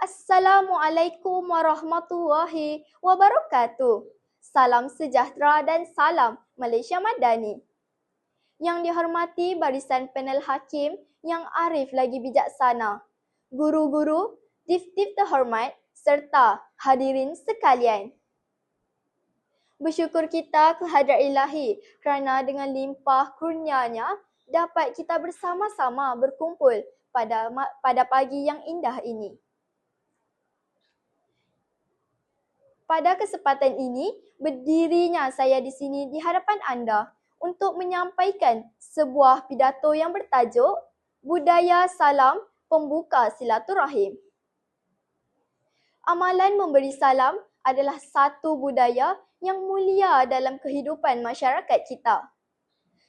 Assalamualaikum warahmatullahi wabarakatuh. Salam sejahtera dan salam Malaysia Madani. Yang dihormati barisan panel hakim yang arif lagi bijaksana, guru-guru, tif-tif terhormat serta hadirin sekalian. Bersyukur kita kehadrat Ilahi kerana dengan limpah kurnianya dapat kita bersama-sama berkumpul pada pagi yang indah ini. Pada kesempatan ini, berdirinya saya di sini di hadapan anda untuk menyampaikan sebuah pidato yang bertajuk Budaya Salam Pembuka Silaturahim. Amalan memberi salam adalah satu budaya yang mulia dalam kehidupan masyarakat kita.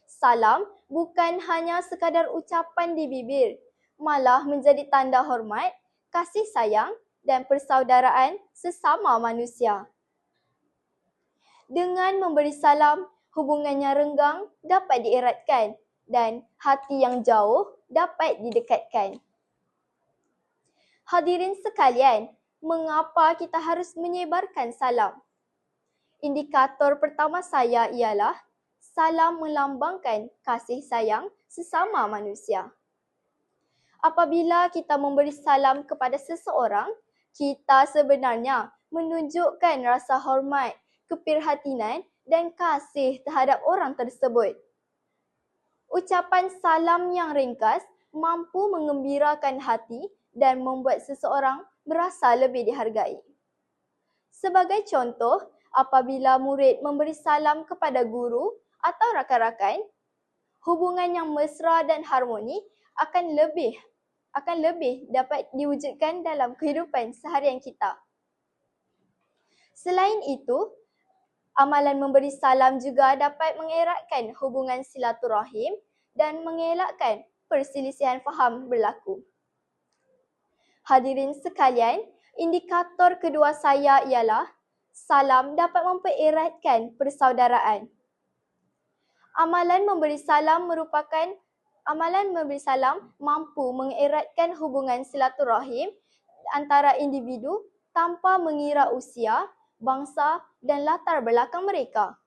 Salam bukan hanya sekadar ucapan di bibir, malah menjadi tanda hormat, kasih sayang dan persaudaraan sesama manusia. Dengan memberi salam, hubungannya renggang dapat dieratkan dan hati yang jauh dapat didekatkan. Hadirin sekalian, mengapa kita harus menyebarkan salam? Indikator pertama saya ialah salam melambangkan kasih sayang sesama manusia. Apabila kita memberi salam kepada seseorang, kita sebenarnya menunjukkan rasa hormat, keprihatinan dan kasih terhadap orang tersebut. Ucapan salam yang ringkas mampu mengembirakan hati dan membuat seseorang merasa lebih dihargai. Sebagai contoh, apabila murid memberi salam kepada guru atau rakan-rakan, hubungan yang mesra dan harmoni akan lebih dapat diwujudkan dalam kehidupan seharian kita. Selain itu, amalan memberi salam juga dapat mengeratkan hubungan silaturahim dan mengelakkan perselisihan faham berlaku. Hadirin sekalian, indikator kedua saya ialah salam dapat mempereratkan persaudaraan. Amalan memberi salam mampu mengeratkan hubungan silaturahim antara individu tanpa mengira usia, bangsa dan latar belakang mereka.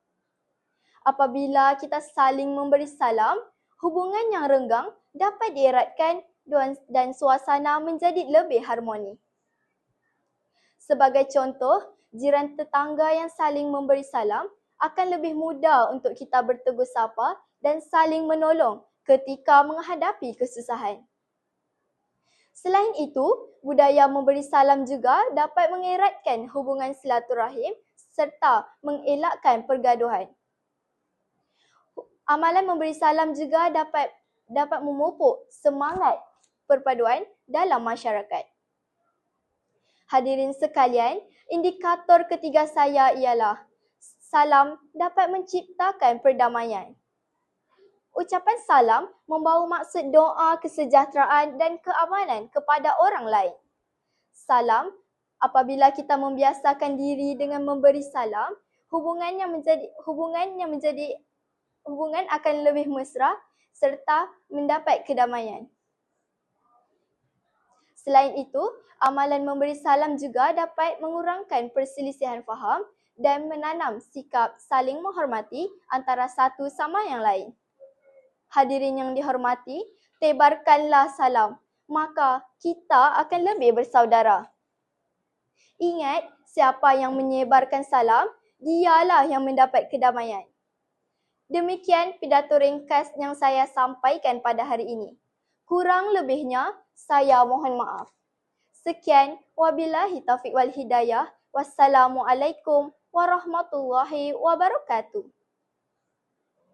Apabila kita saling memberi salam, hubungan yang renggang dapat dieratkan dan suasana menjadi lebih harmoni. Sebagai contoh, jiran tetangga yang saling memberi salam akan lebih mudah untuk kita bertegur sapa dan saling menolong ketika menghadapi kesusahan. Selain itu, budaya memberi salam juga dapat mengeratkan hubungan silaturahim serta mengelakkan pergaduhan. Amalan memberi salam juga dapat memupuk semangat perpaduan dalam masyarakat. Hadirin sekalian, indikator ketiga saya ialah salam dapat menciptakan perdamaian. Ucapan salam membawa maksud doa kesejahteraan dan keamanan kepada orang lain. Salam, apabila kita membiasakan diri dengan memberi salam, hubungan akan lebih mesra serta mendapat kedamaian. Selain itu, amalan memberi salam juga dapat mengurangkan perselisihan faham dan menanam sikap saling menghormati antara satu sama yang lain. Hadirin yang dihormati, tebarkanlah salam, maka kita akan lebih bersaudara. Ingat, siapa yang menyebarkan salam, dialah yang mendapat kedamaian. Demikian pidato ringkas yang saya sampaikan pada hari ini. Kurang lebihnya, saya mohon maaf. Sekian, wabillahi taufiq wal hidayah. Wassalamualaikum warahmatullahi wabarakatuh.